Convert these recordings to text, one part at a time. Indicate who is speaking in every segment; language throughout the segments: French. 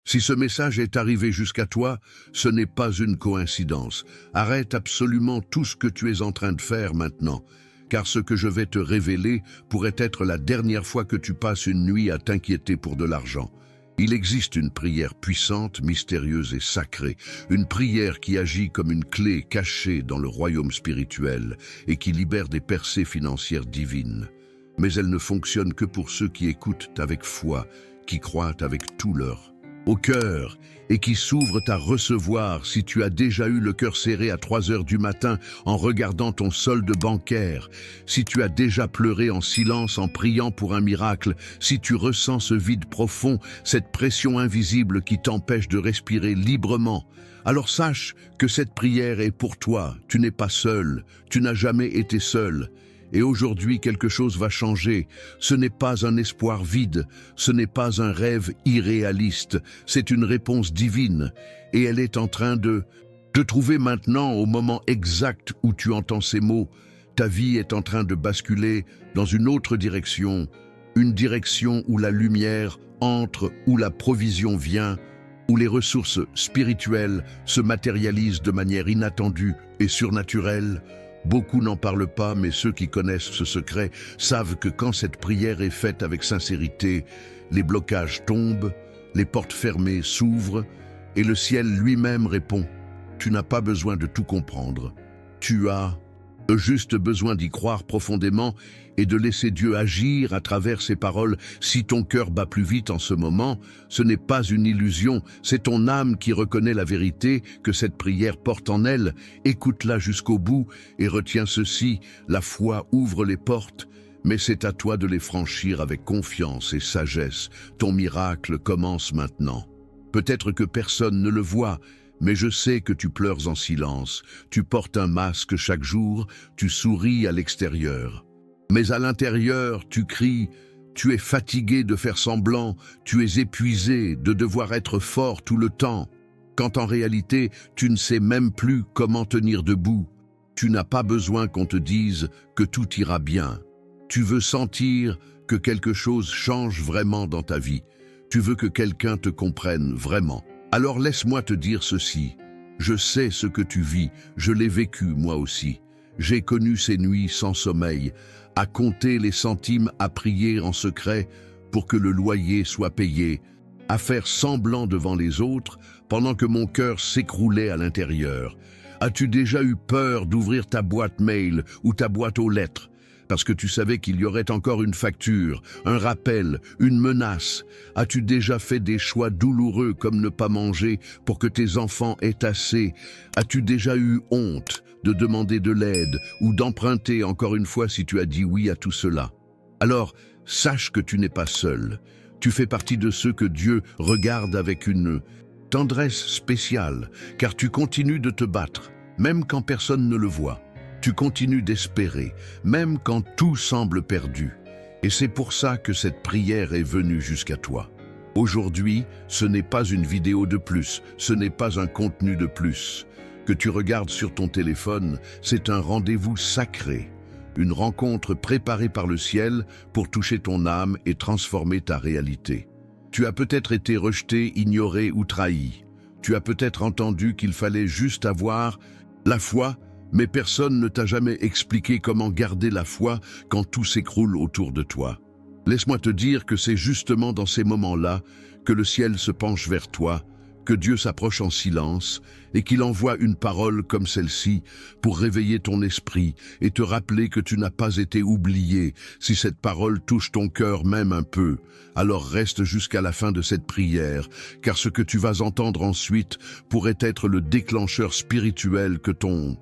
Speaker 1: Si ce message est arrivé jusqu'à toi, ce n'est pas une coïncidence. Arrête absolument tout ce que tu es en train de faire maintenant, car ce que je vais te révéler pourrait être la dernière fois que tu passes une nuit à t'inquiéter pour de l'argent. Il existe une prière puissante, mystérieuse et sacrée, une prière qui agit comme une clé cachée dans le royaume spirituel et qui libère des percées financières divines. Mais elle ne fonctionne que pour ceux qui écoutent avec foi, qui croient avec tout leur au cœur et qui s'ouvrent à recevoir. Si tu as déjà eu le cœur serré à 3 heures du matin en regardant ton solde bancaire, si tu as déjà pleuré en silence en priant pour un miracle, si tu ressens ce vide profond, cette pression invisible qui t'empêche de respirer librement, alors sache que cette prière est pour toi. Tu n'es pas seul, tu n'as jamais été seul. Et aujourd'hui, quelque chose va changer. Ce n'est pas un espoir vide, ce n'est pas un rêve irréaliste, c'est une réponse divine. Et elle est en train de te trouver maintenant au moment exact où tu entends ces mots. Ta vie est en train de basculer dans une autre direction, une direction où la lumière entre, où la provision vient, où les ressources spirituelles se matérialisent de manière inattendue et surnaturelle. Beaucoup n'en parlent pas, mais ceux qui connaissent ce secret savent que quand cette prière est faite avec sincérité, les blocages tombent, les portes fermées s'ouvrent et le ciel lui-même répond. Tu n'as pas besoin de tout comprendre. Tu as juste besoin d'y croire profondément et de laisser Dieu agir à travers ses paroles. Si ton cœur bat plus vite en ce moment, ce n'est pas une illusion, c'est ton âme qui reconnaît la vérité que cette prière porte en elle. Écoute-la jusqu'au bout et retiens ceci, la foi ouvre les portes, mais c'est à toi de les franchir avec confiance et sagesse. Ton miracle commence maintenant. Peut-être que personne ne le voit, mais je sais que tu pleures en silence, tu portes un masque chaque jour, tu souris à l'extérieur. Mais à l'intérieur, tu cries, tu es fatigué de faire semblant, tu es épuisé de devoir être fort tout le temps, quand en réalité, tu ne sais même plus comment tenir debout. Tu n'as pas besoin qu'on te dise que tout ira bien. Tu veux sentir que quelque chose change vraiment dans ta vie. Tu veux que quelqu'un te comprenne vraiment. Alors laisse-moi te dire ceci, je sais ce que tu vis, je l'ai vécu moi aussi. J'ai connu ces nuits sans sommeil, à compter les centimes, à prier en secret pour que le loyer soit payé, à faire semblant devant les autres pendant que mon cœur s'écroulait à l'intérieur. As-tu déjà eu peur d'ouvrir ta boîte mail ou ta boîte aux lettres parce que tu savais qu'il y aurait encore une facture, un rappel, une menace? As-tu déjà fait des choix douloureux comme ne pas manger pour que tes enfants aient assez? As-tu déjà eu honte de demander de l'aide ou d'emprunter encore une fois si tu as dit oui à tout cela? Alors, sache que tu n'es pas seul. Tu fais partie de ceux que Dieu regarde avec une tendresse spéciale, car tu continues de te battre, même quand personne ne le voit. Tu continues d'espérer, même quand tout semble perdu. Et c'est pour ça que cette prière est venue jusqu'à toi. Aujourd'hui, ce n'est pas une vidéo de plus, ce n'est pas un contenu de plus. Que tu regardes sur ton téléphone, c'est un rendez-vous sacré. Une rencontre préparée par le ciel pour toucher ton âme et transformer ta réalité. Tu as peut-être été rejeté, ignoré ou trahi. Tu as peut-être entendu qu'il fallait juste avoir la foi, mais personne ne t'a jamais expliqué comment garder la foi quand tout s'écroule autour de toi. Laisse-moi te dire que c'est justement dans ces moments-là que le ciel se penche vers toi, que Dieu s'approche en silence et qu'il envoie une parole comme celle-ci pour réveiller ton esprit et te rappeler que tu n'as pas été oublié. Si cette parole touche ton cœur même un peu, alors reste jusqu'à la fin de cette prière, car ce que tu vas entendre ensuite pourrait être le déclencheur spirituel que ton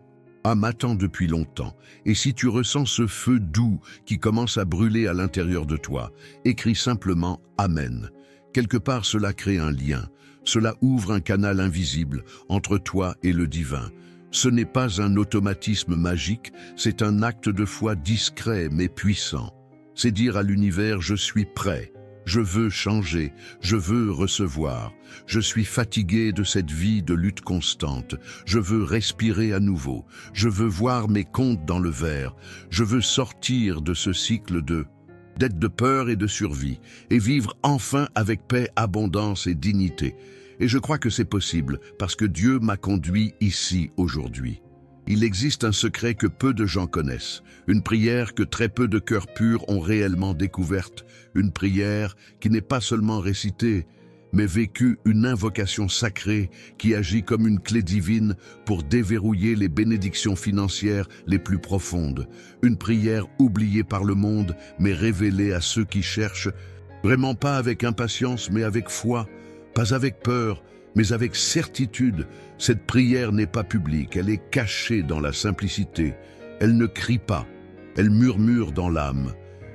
Speaker 1: m'attend depuis longtemps. Et si tu ressens ce feu doux qui commence à brûler à l'intérieur de toi, écris simplement Amen. Quelque part, cela crée un lien. Cela ouvre un canal invisible entre toi et le divin. Ce n'est pas un automatisme magique, c'est un acte de foi discret mais puissant. C'est dire à l'univers, je suis prêt. Je veux changer, je veux recevoir. Je suis fatigué de cette vie de lutte constante. Je veux respirer à nouveau. Je veux voir mes comptes dans le vert. Je veux sortir de ce cycle de dette de peur et de survie, et vivre enfin avec paix, abondance et dignité. Et je crois que c'est possible, parce que Dieu m'a conduit ici aujourd'hui. Il existe un secret que peu de gens connaissent, une prière que très peu de cœurs purs ont réellement découverte, une prière qui n'est pas seulement récitée, mais vécue, une invocation sacrée qui agit comme une clé divine pour déverrouiller les bénédictions financières les plus profondes. Une prière oubliée par le monde, mais révélée à ceux qui cherchent, vraiment pas avec impatience, mais avec foi, pas avec peur, mais avec certitude. Cette prière n'est pas publique, elle est cachée dans la simplicité. Elle ne crie pas, elle murmure dans l'âme.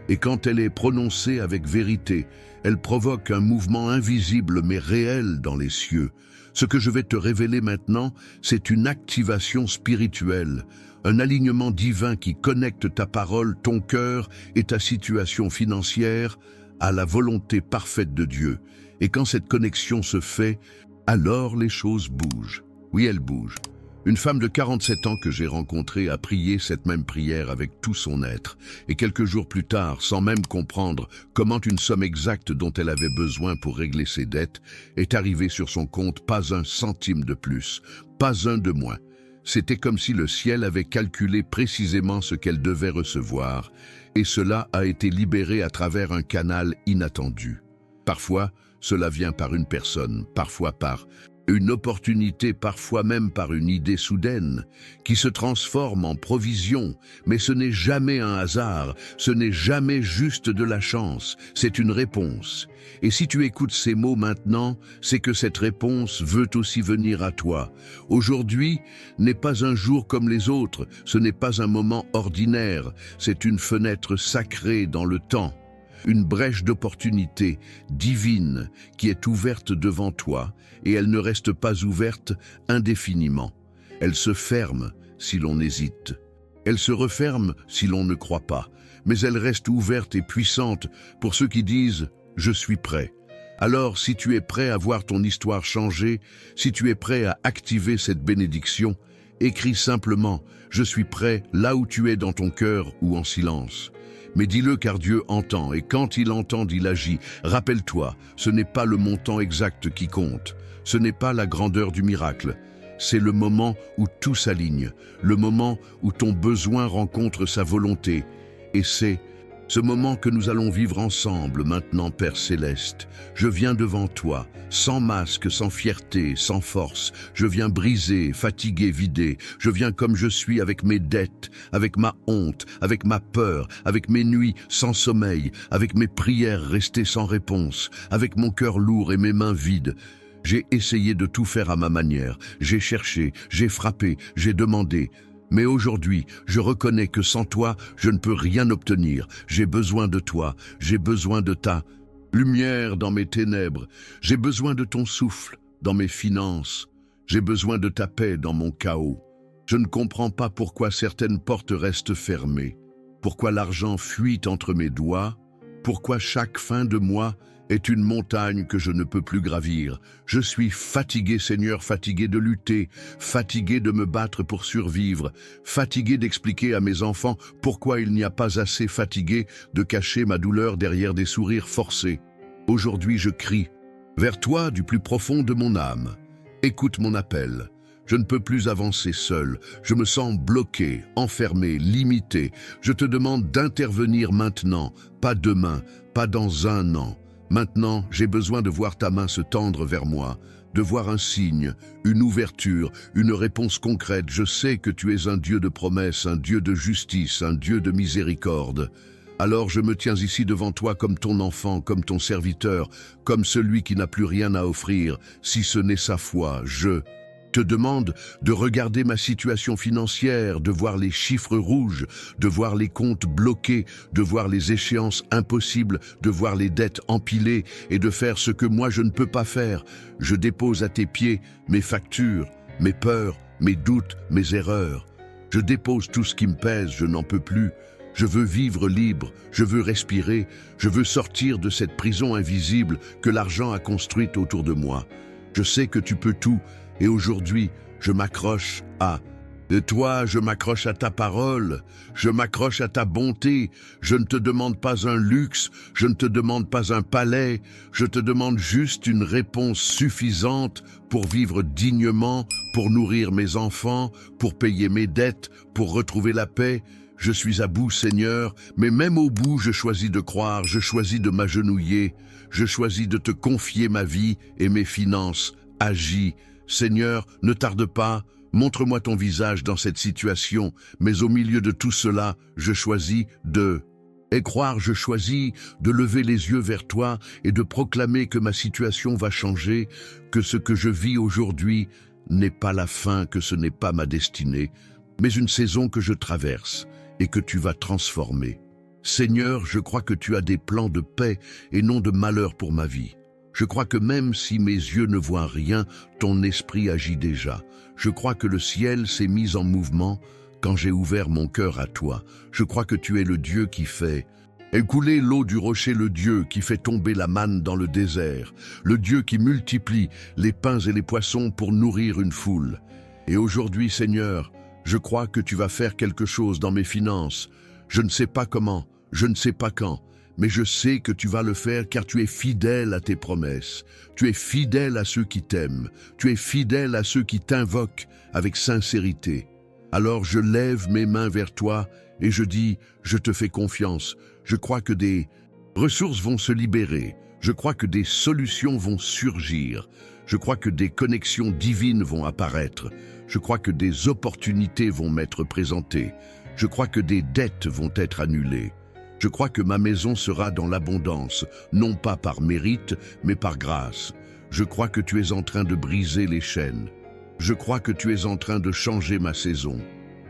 Speaker 1: Et quand elle est prononcée avec vérité, elle provoque un mouvement invisible mais réel dans les cieux. Ce que je vais te révéler maintenant, c'est une activation spirituelle, un alignement divin qui connecte ta parole, ton cœur et ta situation financière à la volonté parfaite de Dieu. Et quand cette connexion se fait, alors les choses bougent. Oui, elles bougent. Une femme de 47 ans que j'ai rencontrée a prié cette même prière avec tout son être. Et quelques jours plus tard, sans même comprendre comment une somme exacte dont elle avait besoin pour régler ses dettes, est arrivée sur son compte, pas un centime de plus, pas un de moins. C'était comme si le ciel avait calculé précisément ce qu'elle devait recevoir, et cela a été libéré à travers un canal inattendu. Parfois, cela vient par une personne, parfois par une opportunité, parfois même par une idée soudaine, qui se transforme en provision. Mais ce n'est jamais un hasard, ce n'est jamais juste de la chance, c'est une réponse. Et si tu écoutes ces mots maintenant, c'est que cette réponse veut aussi venir à toi. Aujourd'hui n'est pas un jour comme les autres, ce n'est pas un moment ordinaire, c'est une fenêtre sacrée dans le temps. Une brèche d'opportunité divine qui est ouverte devant toi, et elle ne reste pas ouverte indéfiniment. Elle se ferme si l'on hésite. Elle se referme si l'on ne croit pas, mais elle reste ouverte et puissante pour ceux qui disent « Je suis prêt ». Alors, si tu es prêt à voir ton histoire changer, si tu es prêt à activer cette bénédiction, écris simplement « Je suis prêt » là où tu es dans ton cœur ou en silence. Mais dis-le car Dieu entend, et quand il entend, il agit. Rappelle-toi, ce n'est pas le montant exact qui compte, ce n'est pas la grandeur du miracle, c'est le moment où tout s'aligne, le moment où ton besoin rencontre sa volonté. Et c'est ce moment que nous allons vivre ensemble maintenant, Père Céleste. Je viens devant toi, sans masque, sans fierté, sans force. Je viens brisé, fatigué, vidé. Je viens comme je suis, avec mes dettes, avec ma honte, avec ma peur, avec mes nuits sans sommeil, avec mes prières restées sans réponse, avec mon cœur lourd et mes mains vides. J'ai essayé de tout faire à ma manière. J'ai cherché, j'ai frappé, j'ai demandé. Mais aujourd'hui, je reconnais que sans toi, je ne peux rien obtenir. J'ai besoin de toi, j'ai besoin de ta lumière dans mes ténèbres. J'ai besoin de ton souffle dans mes finances. J'ai besoin de ta paix dans mon chaos. Je ne comprends pas pourquoi certaines portes restent fermées, pourquoi l'argent fuit entre mes doigts, pourquoi chaque fin de mois est une montagne que je ne peux plus gravir. Je suis fatigué, Seigneur, fatigué de lutter, fatigué de me battre pour survivre, fatigué d'expliquer à mes enfants pourquoi il n'y a pas assez, fatigué de cacher ma douleur derrière des sourires forcés. Aujourd'hui, je crie vers toi du plus profond de mon âme. Écoute mon appel. Je ne peux plus avancer seul. Je me sens bloqué, enfermé, limité. Je te demande d'intervenir maintenant, pas demain, pas dans un an. Maintenant, j'ai besoin de voir ta main se tendre vers moi, de voir un signe, une ouverture, une réponse concrète. Je sais que tu es un Dieu de promesses, un Dieu de justice, un Dieu de miséricorde. Alors je me tiens ici devant toi comme ton enfant, comme ton serviteur, comme celui qui n'a plus rien à offrir, si ce n'est sa foi. Je te demande de regarder ma situation financière, de voir les chiffres rouges, de voir les comptes bloqués, de voir les échéances impossibles, de voir les dettes empilées et de faire ce que moi je ne peux pas faire. Je dépose à tes pieds mes factures, mes peurs, mes doutes, mes erreurs. Je dépose tout ce qui me pèse, je n'en peux plus. Je veux vivre libre, je veux respirer, je veux sortir de cette prison invisible que l'argent a construite autour de moi. Je sais que tu peux tout, et aujourd'hui, je m'accroche à Et toi, je m'accroche à ta parole, je m'accroche à ta bonté, je ne te demande pas un luxe, je ne te demande pas un palais, je te demande juste une réponse suffisante pour vivre dignement, pour nourrir mes enfants, pour payer mes dettes, pour retrouver la paix. Je suis à bout, Seigneur, mais même au bout, je choisis de croire, je choisis de m'agenouiller, je choisis de te confier ma vie et mes finances. Agis, Seigneur, ne tarde pas. Montre-moi ton visage dans cette situation, mais au milieu de tout cela, je choisis et croire, je choisis de lever les yeux vers toi et de proclamer que ma situation va changer, que ce que je vis aujourd'hui n'est pas la fin, que ce n'est pas ma destinée, mais une saison que je traverse et que tu vas transformer. Seigneur, je crois que tu as des plans de paix et non de malheur pour ma vie. Je crois que même si mes yeux ne voient rien, ton esprit agit déjà. Je crois que le ciel s'est mis en mouvement quand j'ai ouvert mon cœur à toi. Je crois que tu es le Dieu qui fait écouler l'eau du rocher, le Dieu qui fait tomber la manne dans le désert, le Dieu qui multiplie les pains et les poissons pour nourrir une foule. Et aujourd'hui, Seigneur, je crois que tu vas faire quelque chose dans mes finances. Je ne sais pas comment, je ne sais pas quand, mais je sais que tu vas le faire car tu es fidèle à tes promesses. Tu es fidèle à ceux qui t'aiment. Tu es fidèle à ceux qui t'invoquent avec sincérité. Alors je lève mes mains vers toi et je dis, je te fais confiance. Je crois que des ressources vont se libérer. Je crois que des solutions vont surgir. Je crois que des connexions divines vont apparaître. Je crois que des opportunités vont m'être présentées. Je crois que des dettes vont être annulées. Je crois que ma maison sera dans l'abondance, non pas par mérite, mais par grâce. Je crois que tu es en train de briser les chaînes. Je crois que tu es en train de changer ma saison.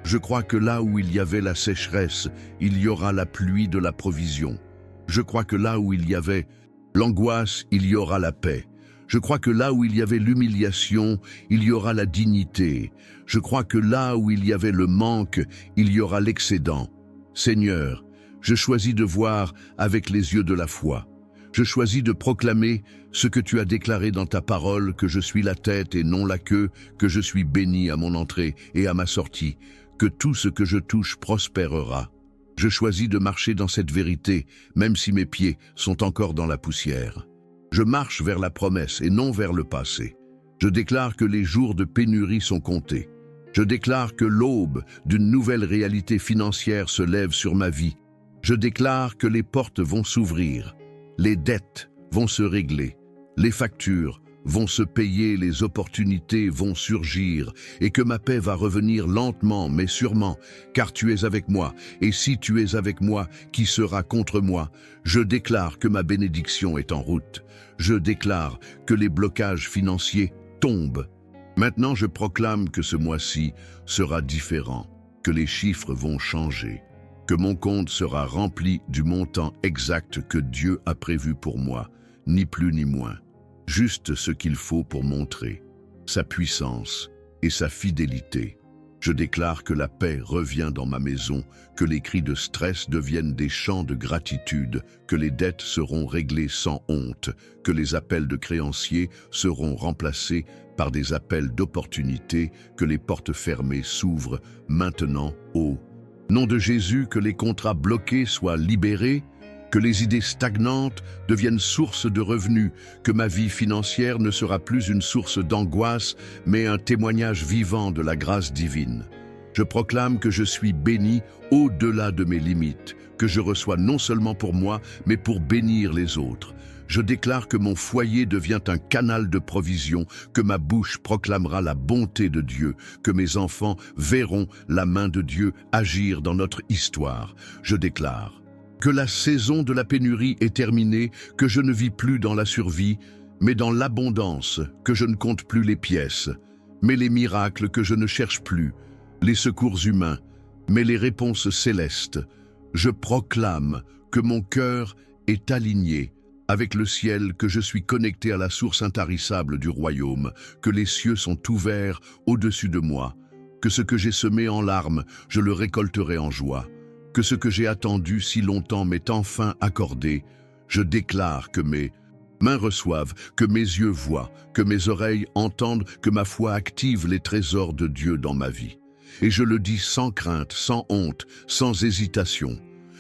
Speaker 1: Je crois que là où il y avait la sécheresse, il y aura la pluie de la provision. Je crois que là où il y avait l'angoisse, il y aura la paix. Je crois que là où il y avait l'humiliation, il y aura la dignité. Je crois que là où il y avait le manque, il y aura l'excédent. Seigneur, je choisis de voir avec les yeux de la foi. Je choisis de proclamer ce que tu as déclaré dans ta parole, que je suis la tête et non la queue, que je suis béni à mon entrée et à ma sortie, que tout ce que je touche prospérera. Je choisis de marcher dans cette vérité, même si mes pieds sont encore dans la poussière. Je marche vers la promesse et non vers le passé. Je déclare que les jours de pénurie sont comptés. Je déclare que l'aube d'une nouvelle réalité financière se lève sur ma vie. Je déclare que les portes vont s'ouvrir, les dettes vont se régler, les factures vont se payer, les opportunités vont surgir et que ma paix va revenir lentement mais sûrement, car tu es avec moi. Et si tu es avec moi, qui sera contre moi? Je déclare que ma bénédiction est en route. Je déclare que les blocages financiers tombent. Maintenant, je proclame que ce mois-ci sera différent, que les chiffres vont changer, que mon compte sera rempli du montant exact que Dieu a prévu pour moi, ni plus ni moins. Juste ce qu'il faut pour montrer sa puissance et sa fidélité. Je déclare que la paix revient dans ma maison, que les cris de stress deviennent des chants de gratitude, que les dettes seront réglées sans honte, que les appels de créanciers seront remplacés par des appels d'opportunité, que les portes fermées s'ouvrent maintenant au nom de Jésus, que les contrats bloqués soient libérés, que les idées stagnantes deviennent source de revenus, que ma vie financière ne sera plus une source d'angoisse, mais un témoignage vivant de la grâce divine. Je proclame que je suis béni au-delà de mes limites, que je reçois non seulement pour moi, mais pour bénir les autres. Je déclare que mon foyer devient un canal de provision, que ma bouche proclamera la bonté de Dieu, que mes enfants verront la main de Dieu agir dans notre histoire. Je déclare que la saison de la pénurie est terminée, que je ne vis plus dans la survie, mais dans l'abondance, que je ne compte plus les pièces, mais les miracles que je ne cherche plus, les secours humains, mais les réponses célestes. Je proclame que mon cœur est aligné avec le ciel, que je suis connecté à la source intarissable du royaume, que les cieux sont ouverts au-dessus de moi, que ce que j'ai semé en larmes, je le récolterai en joie, que ce que j'ai attendu si longtemps m'est enfin accordé. Je déclare que mes mains reçoivent, que mes yeux voient, que mes oreilles entendent, que ma foi active les trésors de Dieu dans ma vie. Et je le dis sans crainte, sans honte, sans hésitation.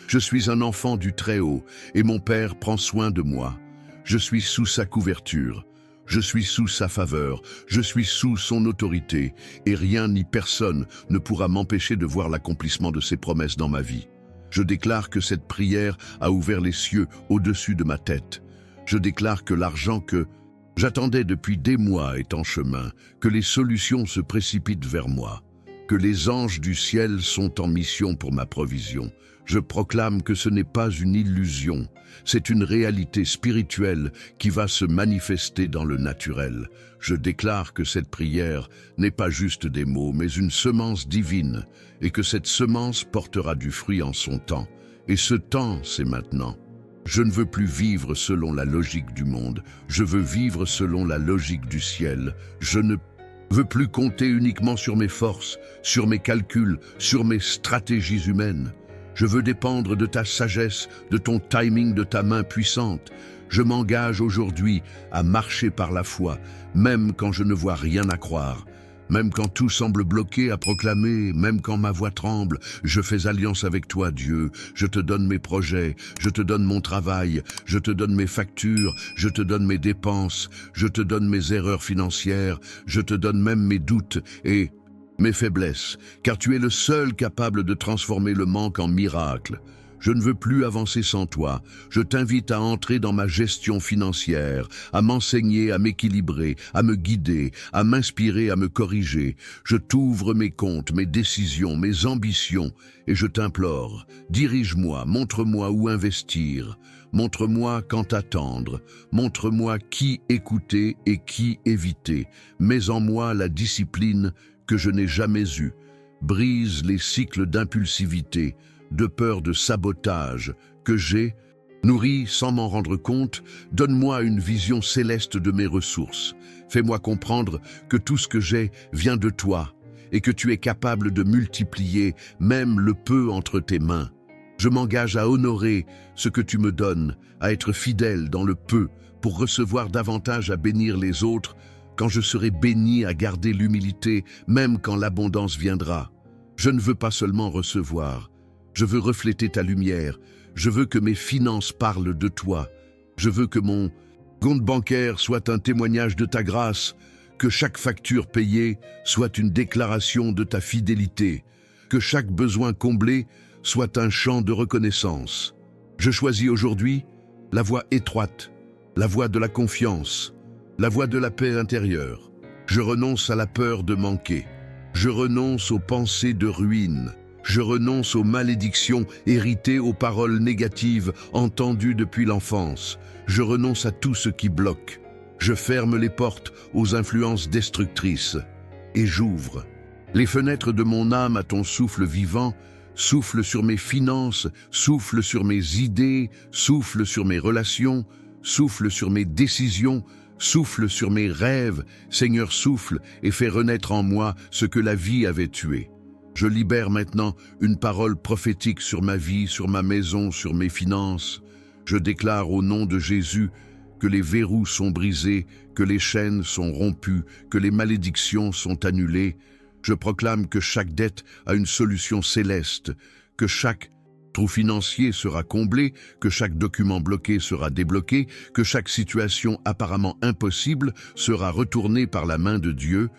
Speaker 1: Je suis un enfant du Très-Haut, et mon Père prend soin de moi. Je suis sous sa couverture. Je suis sous sa faveur, je suis sous son autorité, et rien ni personne ne pourra m'empêcher de voir l'accomplissement de ses promesses dans ma vie. Je déclare que cette prière a ouvert les cieux au-dessus de ma tête. Je déclare que l'argent que j'attendais depuis des mois est en chemin, que les solutions se précipitent vers moi, que les anges du ciel sont en mission pour ma provision. Je proclame que ce n'est pas une illusion, c'est une réalité spirituelle qui va se manifester dans le naturel. Je déclare que cette prière n'est pas juste des mots, mais une semence divine, et que cette semence portera du fruit en son temps. Et ce temps, c'est maintenant. Je ne veux plus vivre selon la logique du monde, je veux vivre selon la logique du ciel. Je ne veux plus compter uniquement sur mes forces, sur mes calculs, sur mes stratégies humaines. Je veux dépendre de ta sagesse, de ton timing, de ta main puissante. Je m'engage aujourd'hui à marcher par la foi, même quand je ne vois rien à croire. Même quand tout semble bloqué à proclamer, même quand ma voix tremble, je fais alliance avec toi, Dieu. Je te donne mes projets, je te donne mon travail, je te donne mes factures, je te donne mes dépenses, je te donne mes erreurs financières, je te donne même mes doutes et mes faiblesses, car tu es le seul capable de transformer le manque en miracle. Je ne veux plus avancer sans toi. Je t'invite à entrer dans ma gestion financière, à m'enseigner, à m'équilibrer, à me guider, à m'inspirer, à me corriger. Je t'ouvre mes comptes, mes décisions, mes ambitions, et je t'implore, dirige-moi, montre-moi où investir, montre-moi quand attendre, montre-moi qui écouter et qui éviter. Mets en moi la discipline que je n'ai jamais eue. Brise les cycles d'impulsivité, de peur de sabotage que j'ai, nourri sans m'en rendre compte. Donne-moi une vision céleste de mes ressources. Fais-moi comprendre que tout ce que j'ai vient de toi et que tu es capable de multiplier même le peu entre tes mains. Je m'engage à honorer ce que tu me donnes, à être fidèle dans le peu pour recevoir davantage, à bénir les autres quand je serai béni, à garder l'humilité même quand l'abondance viendra. Je ne veux pas seulement recevoir, je veux refléter ta lumière. Je veux que mes finances parlent de toi. Je veux que mon compte bancaire soit un témoignage de ta grâce, que chaque facture payée soit une déclaration de ta fidélité, que chaque besoin comblé soit un chant de reconnaissance. Je choisis aujourd'hui la voie étroite, la voie de la confiance, la voie de la paix intérieure. Je renonce à la peur de manquer. Je renonce aux pensées de ruine. Je renonce aux malédictions héritées, aux paroles négatives entendues depuis l'enfance. Je renonce à tout ce qui bloque. Je ferme les portes aux influences destructrices et j'ouvre les fenêtres de mon âme à ton souffle vivant. Souffle sur mes finances, souffle sur mes idées, souffle sur mes relations, souffle sur mes décisions, souffle sur mes rêves. Seigneur, souffle et fais renaître en moi ce que la vie avait tué. Je libère maintenant une parole prophétique sur ma vie, sur ma maison, sur mes finances. Je déclare au nom de Jésus que les verrous sont brisés, que les chaînes sont rompues, que les malédictions sont annulées. Je proclame que chaque dette a une solution céleste, que chaque trou financier sera comblé, que chaque document bloqué sera débloqué, que chaque situation apparemment impossible sera retournée par la main de Dieu.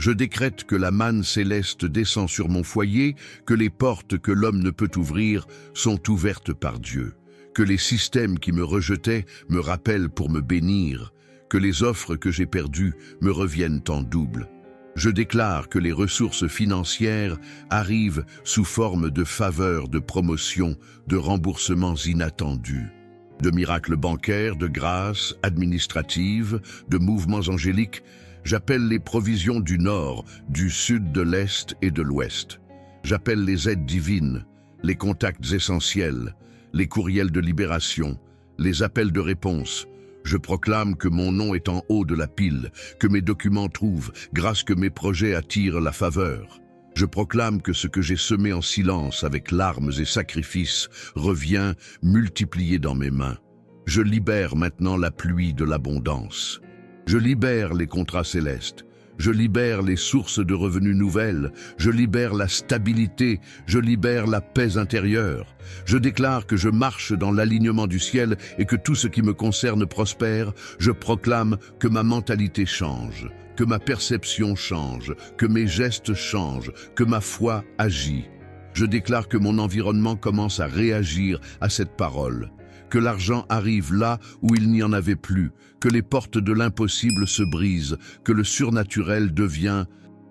Speaker 1: Je décrète que la manne céleste descend sur mon foyer, que les portes que l'homme ne peut ouvrir sont ouvertes par Dieu, que les systèmes qui me rejetaient me rappellent pour me bénir, que les offres que j'ai perdues me reviennent en double. Je déclare que les ressources financières arrivent sous forme de faveurs, de promotions, de remboursements inattendus, de miracles bancaires, de grâces administratives, de mouvements angéliques. J'appelle les provisions du nord, du sud, de l'est et de l'ouest. J'appelle les aides divines, les contacts essentiels, les courriels de libération, les appels de réponse. Je proclame que mon nom est en haut de la pile, que mes documents trouvent grâce, que mes projets attirent la faveur. Je proclame que ce que j'ai semé en silence avec larmes et sacrifices revient multiplié dans mes mains. Je libère maintenant la pluie de l'abondance. Je libère les contrats célestes. Je libère les sources de revenus nouvelles, je libère la stabilité, je libère la paix intérieure. Je déclare que je marche dans l'alignement du ciel et que tout ce qui me concerne prospère. Je proclame que ma mentalité change, que ma perception change, que mes gestes changent, que ma foi agit. Je déclare que mon environnement commence à réagir à cette parole, que l'argent arrive là où il n'y en avait plus, que les portes de l'impossible se brisent, que le surnaturel devient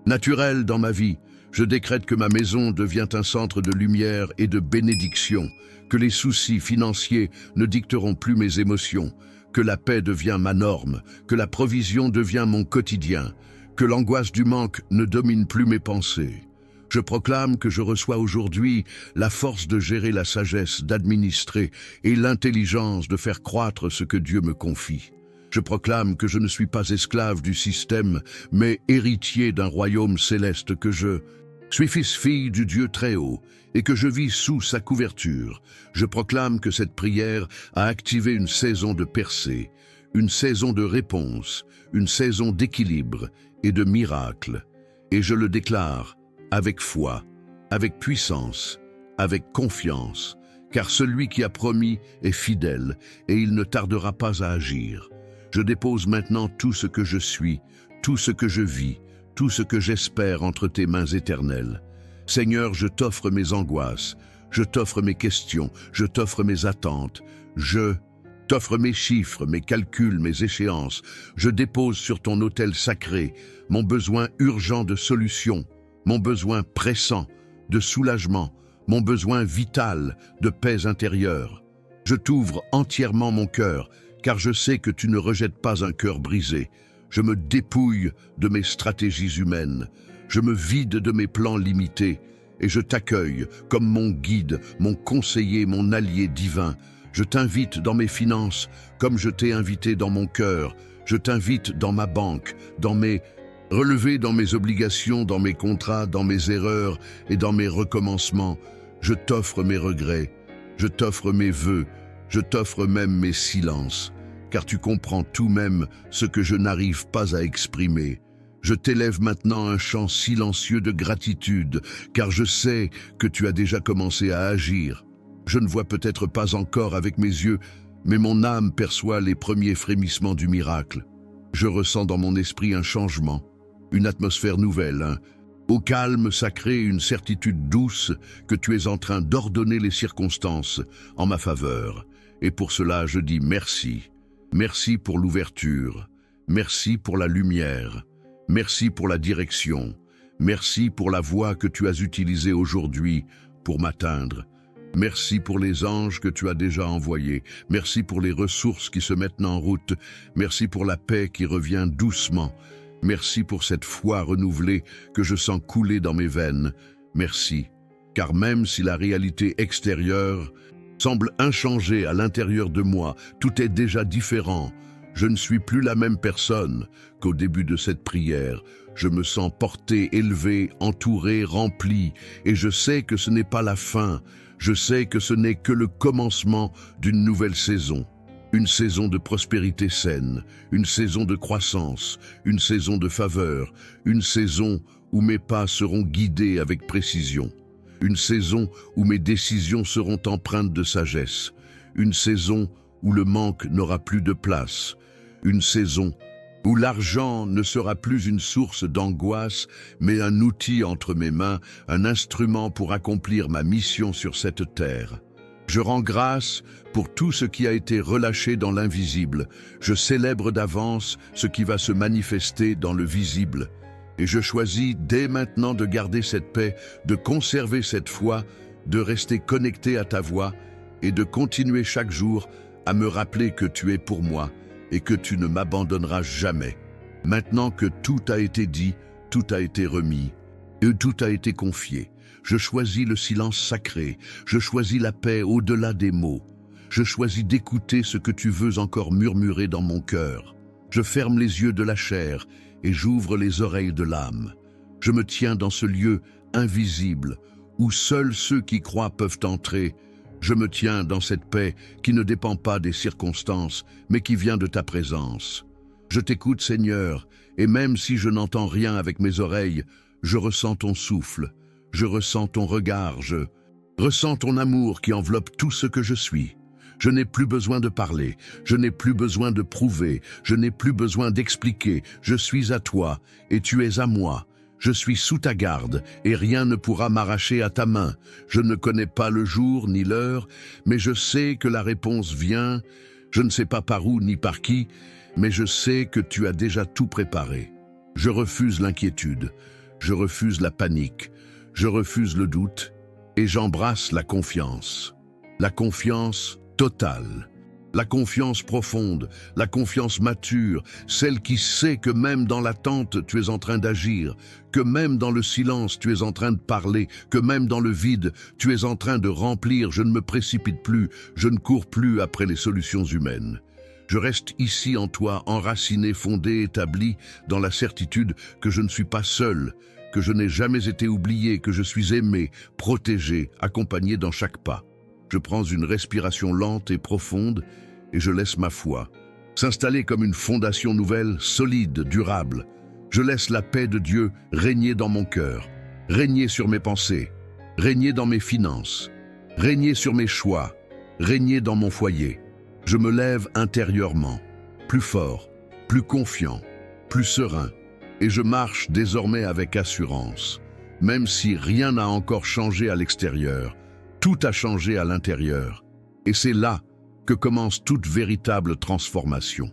Speaker 1: naturel dans ma vie. Je décrète que ma maison devient un centre de lumière et de bénédiction, que les soucis financiers ne dicteront plus mes émotions, que la paix devient ma norme, que la provision devient mon quotidien, que l'angoisse du manque ne domine plus mes pensées. Je proclame que je reçois aujourd'hui la force de gérer la sagesse, d'administrer et l'intelligence de faire croître ce que Dieu me confie. Je proclame que je ne suis pas esclave du système, mais héritier d'un royaume céleste, que je suis fils-fille du Dieu très haut et que je vis sous sa couverture. Je proclame que cette prière a activé une saison de percée, une saison de réponse, une saison d'équilibre et de miracle. Et je le déclare avec foi, avec puissance, avec confiance, car celui qui a promis est fidèle et il ne tardera pas à agir. Je dépose maintenant tout ce que je suis, tout ce que je vis, tout ce que j'espère entre tes mains éternelles. Seigneur, je t'offre mes angoisses, je t'offre mes questions, je t'offre mes attentes, je t'offre mes chiffres, mes calculs, mes échéances. Je dépose sur ton autel sacré mon besoin urgent de solution, mon besoin pressant de soulagement, mon besoin vital de paix intérieure. Je t'ouvre entièrement mon cœur, car je sais que tu ne rejettes pas un cœur brisé. Je me dépouille de mes stratégies humaines, je me vide de mes plans limités, et je t'accueille comme mon guide, mon conseiller, mon allié divin. Je t'invite dans mes finances, comme je t'ai invité dans mon cœur. Je t'invite dans ma banque, dans mes relevés, dans mes obligations, dans mes contrats, dans mes erreurs et dans mes recommencements. Je t'offre mes regrets, je t'offre mes vœux, je t'offre même mes silences, car tu comprends tout même ce que je n'arrive pas à exprimer. Je t'élève maintenant un chant silencieux de gratitude, car je sais que tu as déjà commencé à agir. Je ne vois peut-être pas encore avec mes yeux, mais mon âme perçoit les premiers frémissements du miracle. Je ressens dans mon esprit un changement, une atmosphère nouvelle, au calme sacré, une certitude douce que tu es en train d'ordonner les circonstances en ma faveur. Et pour cela, je dis merci. Merci pour l'ouverture, merci pour la lumière, merci pour la direction, merci pour la voie que tu as utilisée aujourd'hui pour m'atteindre. Merci pour les anges que tu as déjà envoyés. Merci pour les ressources qui se mettent en route. Merci pour la paix qui revient doucement. Merci pour cette foi renouvelée que je sens couler dans mes veines. Merci, car même si la réalité extérieure semble inchangée à l'intérieur de moi, tout est déjà différent. Je ne suis plus la même personne qu'au début de cette prière. Je me sens porté, élevé, entouré, rempli, et je sais que ce n'est pas la fin. Je sais que ce n'est que le commencement d'une nouvelle saison. Une saison de prospérité saine, une saison de croissance, une saison de faveur, une saison où mes pas seront guidés avec précision. Une saison où mes décisions seront empreintes de sagesse. Une saison où le manque n'aura plus de place. Une saison où l'argent ne sera plus une source d'angoisse, mais un outil entre mes mains, un instrument pour accomplir ma mission sur cette terre. Je rends grâce pour tout ce qui a été relâché dans l'invisible. Je célèbre d'avance ce qui va se manifester dans le visible. Et je choisis dès maintenant de garder cette paix, de conserver cette foi, de rester connecté à ta voix et de continuer chaque jour à me rappeler que tu es pour moi et que tu ne m'abandonneras jamais. Maintenant que tout a été dit, tout a été remis et tout a été confié, je choisis le silence sacré, je choisis la paix au-delà des mots. Je choisis d'écouter ce que tu veux encore murmurer dans mon cœur. Je ferme les yeux de la chair et j'ouvre les oreilles de l'âme. Je me tiens dans ce lieu invisible où seuls ceux qui croient peuvent entrer. Je me tiens dans cette paix qui ne dépend pas des circonstances, mais qui vient de ta présence. Je t'écoute, Seigneur, et même si je n'entends rien avec mes oreilles, je ressens ton souffle, je ressens ton regard, je ressens ton amour qui enveloppe tout ce que je suis. Je n'ai plus besoin de parler, je n'ai plus besoin de prouver, je n'ai plus besoin d'expliquer. Je suis à toi et tu es à moi. Je suis sous ta garde et rien ne pourra m'arracher à ta main. Je ne connais pas le jour ni l'heure, mais je sais que la réponse vient. Je ne sais pas par où ni par qui, mais je sais que tu as déjà tout préparé. Je refuse l'inquiétude, je refuse la panique, je refuse le doute et j'embrasse la confiance. La confiance totale, la confiance profonde, la confiance mature, celle qui sait que même dans l'attente tu es en train d'agir, que même dans le silence tu es en train de parler, que même dans le vide tu es en train de remplir. Je ne me précipite plus, je ne cours plus après les solutions humaines. Je reste ici en toi, enraciné, fondé, établi, dans la certitude que je ne suis pas seul, que je n'ai jamais été oublié, que je suis aimé, protégé, accompagné dans chaque pas. Je prends une respiration lente et profonde et je laisse ma foi s'installer comme une fondation nouvelle, solide, durable. Je laisse la paix de Dieu régner dans mon cœur, régner sur mes pensées, régner dans mes finances, régner sur mes choix, régner dans mon foyer. Je me lève intérieurement, plus fort, plus confiant, plus serein, et je marche désormais avec assurance. Même si rien n'a encore changé à l'extérieur, tout a changé à l'intérieur. Et c'est là que commence toute véritable transformation.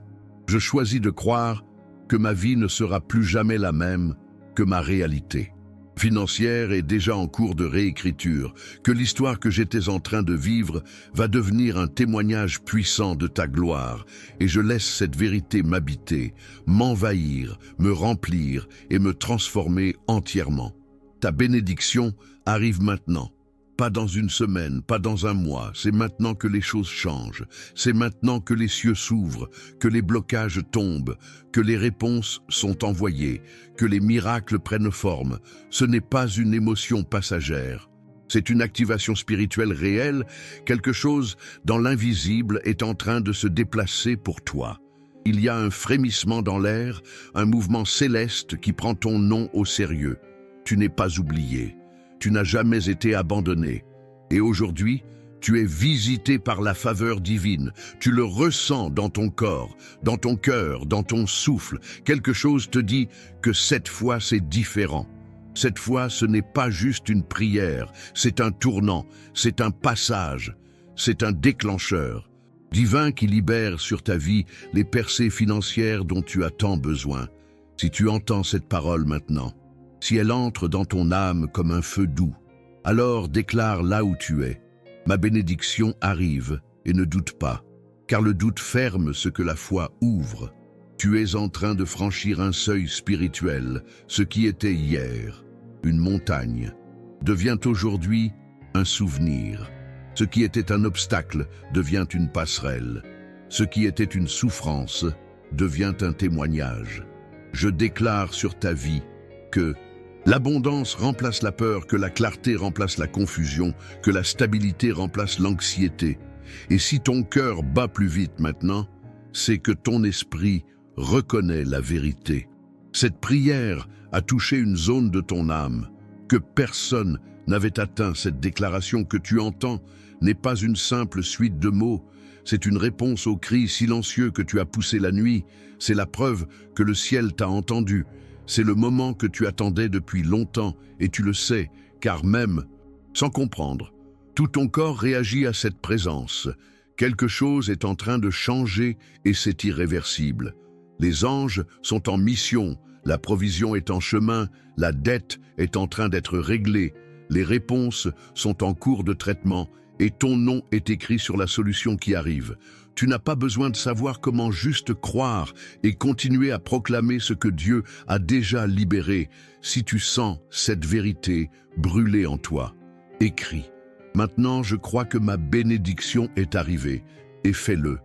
Speaker 1: Je choisis de croire que ma vie ne sera plus jamais la même que ma réalité financière est déjà en cours de réécriture, que l'histoire que j'étais en train de vivre va devenir un témoignage puissant de ta gloire, et je laisse cette vérité m'habiter, m'envahir, me remplir et me transformer entièrement. Ta bénédiction arrive maintenant. Pas dans une semaine, pas dans un mois, c'est maintenant que les choses changent, c'est maintenant que les cieux s'ouvrent, que les blocages tombent, que les réponses sont envoyées, que les miracles prennent forme. Ce n'est pas une émotion passagère, c'est une activation spirituelle réelle, quelque chose dans l'invisible est en train de se déplacer pour toi. Il y a un frémissement dans l'air, un mouvement céleste qui prend ton nom au sérieux. Tu n'es pas oublié. Tu n'as jamais été abandonné. Et aujourd'hui, tu es visité par la faveur divine. Tu le ressens dans ton corps, dans ton cœur, dans ton souffle. Quelque chose te dit que cette fois, c'est différent. Cette fois, ce n'est pas juste une prière, c'est un tournant, c'est un passage, c'est un déclencheur divin qui libère sur ta vie les percées financières dont tu as tant besoin. Si tu entends cette parole maintenant, si elle entre dans ton âme comme un feu doux, alors déclare là où tu es. Ma bénédiction arrive et ne doute pas, car le doute ferme ce que la foi ouvre. Tu es en train de franchir un seuil spirituel. Ce qui était hier une montagne devient aujourd'hui un souvenir. Ce qui était un obstacle devient une passerelle. Ce qui était une souffrance devient un témoignage. Je déclare sur ta vie que l'abondance remplace la peur, que la clarté remplace la confusion, que la stabilité remplace l'anxiété. Et si ton cœur bat plus vite maintenant, c'est que ton esprit reconnaît la vérité. Cette prière a touché une zone de ton âme que personne n'avait atteint. Cette déclaration que tu entends n'est pas une simple suite de mots, c'est une réponse au cri silencieux que tu as poussé la nuit. C'est la preuve que le ciel t'a entendu. C'est le moment que tu attendais depuis longtemps et tu le sais, car même sans comprendre, tout ton corps réagit à cette présence. Quelque chose est en train de changer et c'est irréversible. Les anges sont en mission, la provision est en chemin, la dette est en train d'être réglée, les réponses sont en cours de traitement et ton nom est écrit sur la solution qui arrive. Tu n'as pas besoin de savoir comment, juste croire et continuer à proclamer ce que Dieu a déjà libéré. Si tu sens cette vérité brûler en toi, écris. Maintenant, je crois que ma bénédiction est arrivée, et fais-le.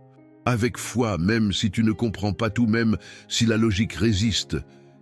Speaker 1: Avec foi, même si tu ne comprends pas tout, même si la logique résiste,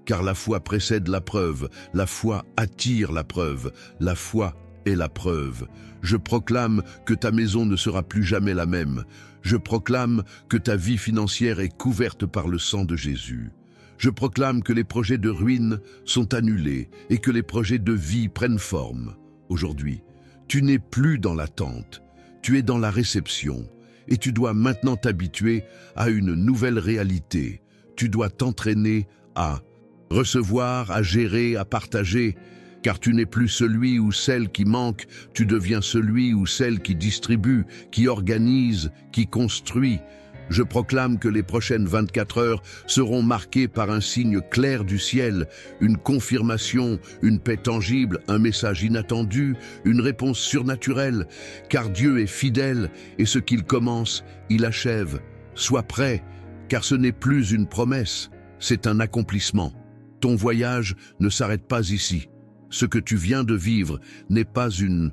Speaker 1: car la foi précède la preuve, la foi attire la preuve, la foi est la preuve. Je proclame que ta maison ne sera plus jamais la même. Je proclame que ta vie financière est couverte par le sang de Jésus. Je proclame que les projets de ruine sont annulés et que les projets de vie prennent forme. Aujourd'hui, tu n'es plus dans l'attente, tu es dans la réception et tu dois maintenant t'habituer à une nouvelle réalité. Tu dois t'entraîner à recevoir, à gérer, à partager, car tu n'es plus celui ou celle qui manque, tu deviens celui ou celle qui distribue, qui organise, qui construit. Je proclame que les prochaines 24 heures seront marquées par un signe clair du ciel, une confirmation, une paix tangible, un message inattendu, une réponse surnaturelle, car Dieu est fidèle et ce qu'il commence, il achève. Sois prêt, car ce n'est plus une promesse, c'est un accomplissement. Ton voyage ne s'arrête pas ici. Ce que tu viens de vivre n'est pas une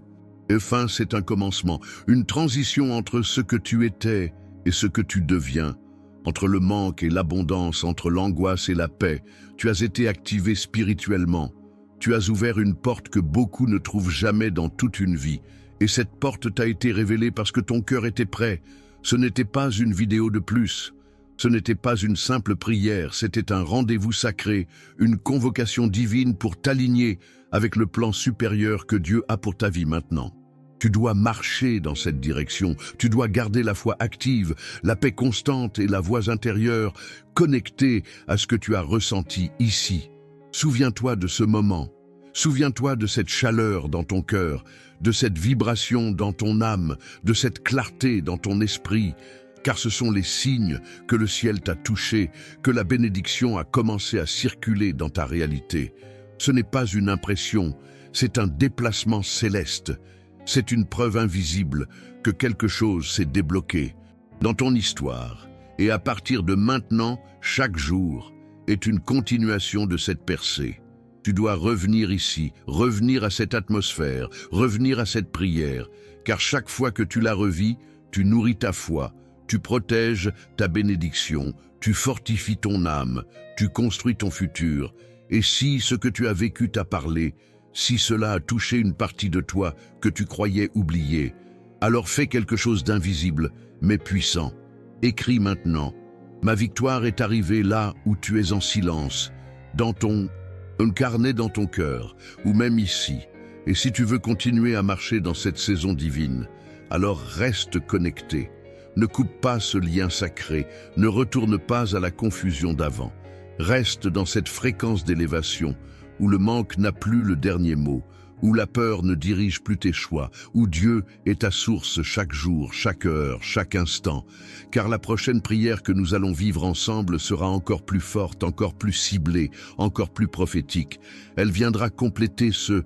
Speaker 1: fin, c'est un commencement, une transition entre ce que tu étais et ce que tu deviens, entre le manque et l'abondance, entre l'angoisse et la paix. Tu as été activé spirituellement. Tu as ouvert une porte que beaucoup ne trouvent jamais dans toute une vie. Et cette porte t'a été révélée parce que ton cœur était prêt. Ce n'était pas une vidéo de plus. Ce n'était pas une simple prière, c'était un rendez-vous sacré, une convocation divine pour t'aligner avec le plan supérieur que Dieu a pour ta vie maintenant. Tu dois marcher dans cette direction, tu dois garder la foi active, la paix constante et la voix intérieure connectée à ce que tu as ressenti ici. Souviens-toi de ce moment, souviens-toi de cette chaleur dans ton cœur, de cette vibration dans ton âme, de cette clarté dans ton esprit, car ce sont les signes que le ciel t'a touché, que la bénédiction a commencé à circuler dans ta réalité. Ce n'est pas une impression, c'est un déplacement céleste. C'est une preuve invisible que quelque chose s'est débloqué dans ton histoire. Et à partir de maintenant, chaque jour est une continuation de cette percée. Tu dois revenir ici, revenir à cette atmosphère, revenir à cette prière, car chaque fois que tu la revis, tu nourris ta foi, tu protèges ta bénédiction, tu fortifies ton âme, tu construis ton futur. Et si ce que tu as vécu t'a parlé, si cela a touché une partie de toi que tu croyais oublier, alors fais quelque chose d'invisible, mais puissant. Écris maintenant. Ma victoire est arrivée là où tu es en silence, dans un carnet dans ton cœur, ou même ici. Et si tu veux continuer à marcher dans cette saison divine, alors reste connecté. Ne coupe pas ce lien sacré, ne retourne pas à la confusion d'avant. Reste dans cette fréquence d'élévation, où le manque n'a plus le dernier mot, où la peur ne dirige plus tes choix, où Dieu est ta source chaque jour, chaque heure, chaque instant. Car la prochaine prière que nous allons vivre ensemble sera encore plus forte, encore plus ciblée, encore plus prophétique. Elle viendra compléter ce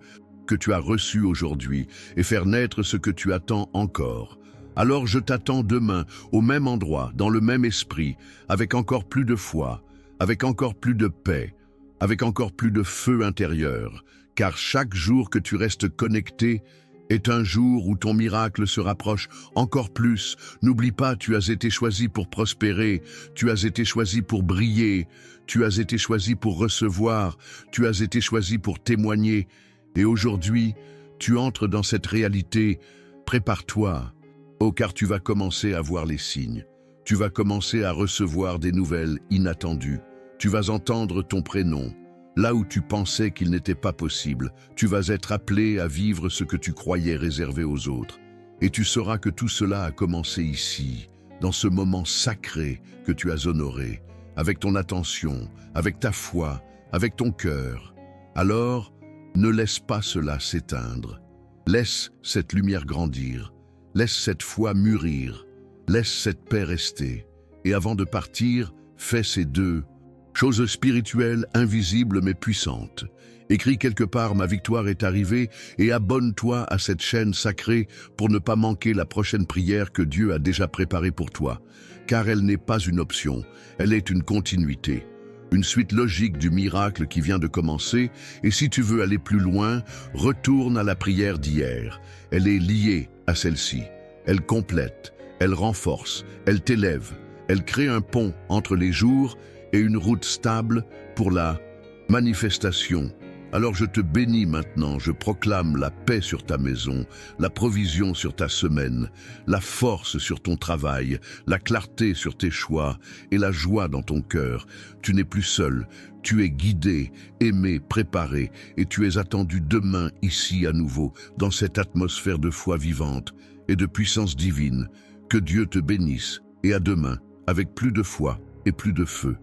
Speaker 1: que tu as reçu aujourd'hui et faire naître ce que tu attends encore. Alors je t'attends demain, au même endroit, dans le même esprit, avec encore plus de foi, avec encore plus de paix, avec encore plus de feu intérieur, car chaque jour que tu restes connecté est un jour où ton miracle se rapproche encore plus. N'oublie pas, tu as été choisi pour prospérer, tu as été choisi pour briller, tu as été choisi pour recevoir, tu as été choisi pour témoigner. Et aujourd'hui, tu entres dans cette réalité. Prépare-toi. Oh, car tu vas commencer à voir les signes. Tu vas commencer à recevoir des nouvelles inattendues. Tu vas entendre ton prénom. Là où tu pensais qu'il n'était pas possible, tu vas être appelé à vivre ce que tu croyais réservé aux autres. Et tu sauras que tout cela a commencé ici, dans ce moment sacré que tu as honoré, avec ton attention, avec ta foi, avec ton cœur. Alors, ne laisse pas cela s'éteindre. Laisse cette lumière grandir. Laisse cette foi mûrir, laisse cette paix rester. Et avant de partir, fais ces deux choses spirituelles, invisibles mais puissantes. Écris quelque part « Ma victoire est arrivée » et abonne-toi à cette chaîne sacrée pour ne pas manquer la prochaine prière que Dieu a déjà préparée pour toi. Car elle n'est pas une option, elle est une continuité. Une suite logique du miracle qui vient de commencer, et si tu veux aller plus loin, retourne à la prière d'hier. Elle est liée à celle-ci. Elle complète, elle renforce, elle t'élève, elle crée un pont entre les jours et une route stable pour la manifestation Alors je te bénis maintenant, je proclame la paix sur ta maison, la provision sur ta semaine, la force sur ton travail, la clarté sur tes choix et la joie dans ton cœur. Tu n'es plus seul, tu es guidé, aimé, préparé et tu es attendu demain ici à nouveau, dans cette atmosphère de foi vivante et de puissance divine. Que Dieu te bénisse et à demain avec plus de foi et plus de feu.